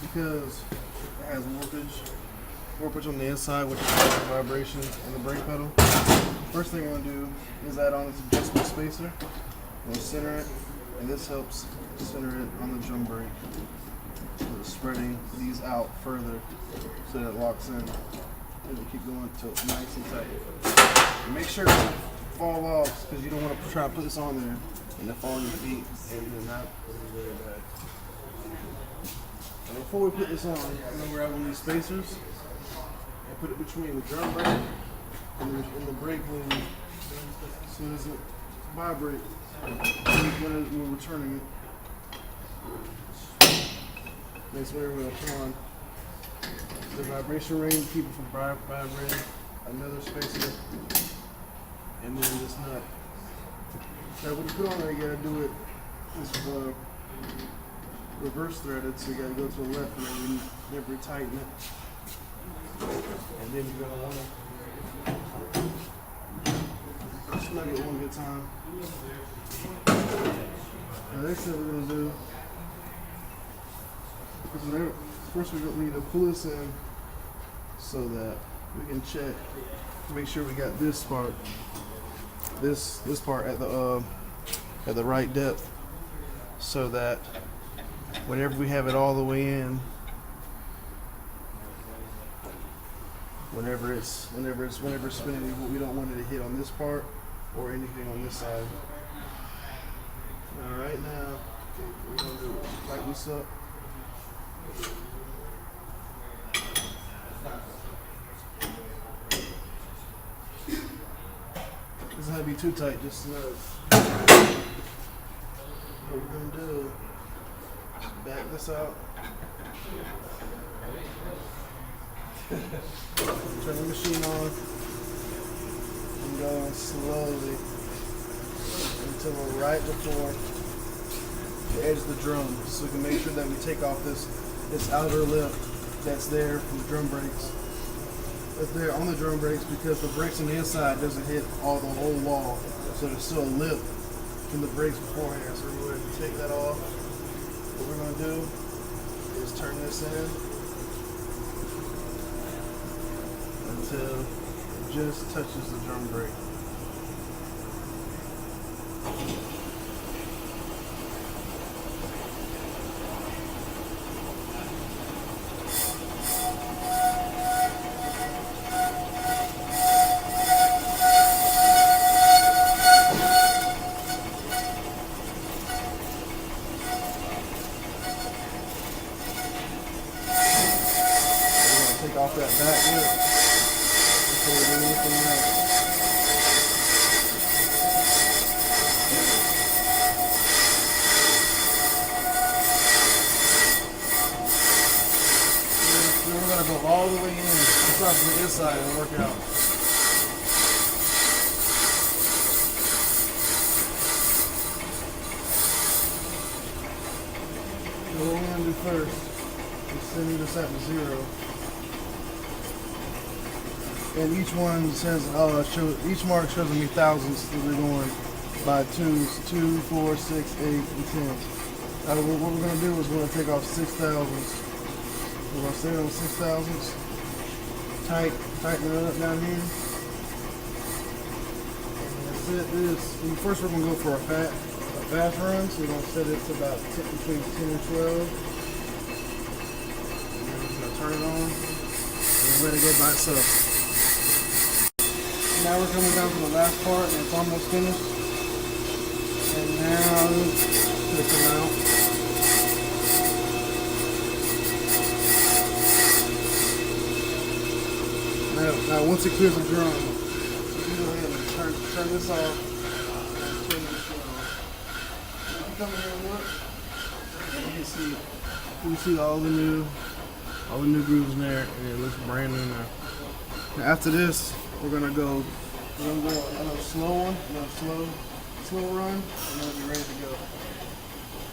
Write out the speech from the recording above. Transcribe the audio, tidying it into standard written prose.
because it has warpage on the inside, which causes vibrations in the brake pedal. First thing I'm going to do is add on this adjustment spacer. I'm going to center it, and this helps center it on the drum brake. So it's spreading these out further so that it locks in. And we keep going until it's nice and tight. And make sure it doesn't fall off, because you don't want to try to put this on there and then fall on your feet, and then that would be really bad. And before we put this on, I'm going to grab one of these spacers and put it between the drum brake and the brake lead, so it doesn't vibrate when we're turning it. Makes whenever we're going to turn on the vibration ring, keep it from vibrating. Another spacer, and then this nut. Now when you put on there, you gotta do it. This is reverse threaded, so you gotta go to the left and then you tighten it. And then you're gonna wanna snug it one good time. Now next thing we're gonna do is first we need to pull this in so that we can check, make sure we got this part, this part at the right depth, so that whenever we have it all the way in, whenever it's spinning, we don't want it to hit on this part or anything on this side. All right, now we're gonna do is tighten this up. Doesn't have to be too tight, just snug. What we're gonna do is back this out. Turn the machine on and go slowly until we're right before the edge of the drum, so we can make sure that we take off this outer lip that's there from the drum brakes. That's there on the drum brakes, because the brakes on the inside doesn't hit the whole wall, so there's still a lip from the brakes beforehand. So we're going to take that off. What we're going to do is turn this in until it just touches the drum brake. Take off that back lip before we do anything else. Then we're going to go all the way in. Start from the inside and work out. So what we're going to do first is send this at 0. And each one says, each mark shows me thousands, so we're going by twos, 2, 4, 6, 8, and 10. Now what we're going to do is we're going to take off 6 thousandths. We're going to stay on 6 thousandths, tighten it up down here. And set this, and first we're going to go for a fast run, so we're going to set it to about between 10 and 12. And then we're going to turn it on, and let it go by itself. Now we're coming down to the last part, and it's almost finished. And now it's come out. Now once it clears the drum, you go ahead and turn this off and turn the machine off. If you come in here and look, you can see all the new grooves in there, and it looks brand new now. Now after this, we're gonna go another slow one, another slow run, and then we'll be ready to go.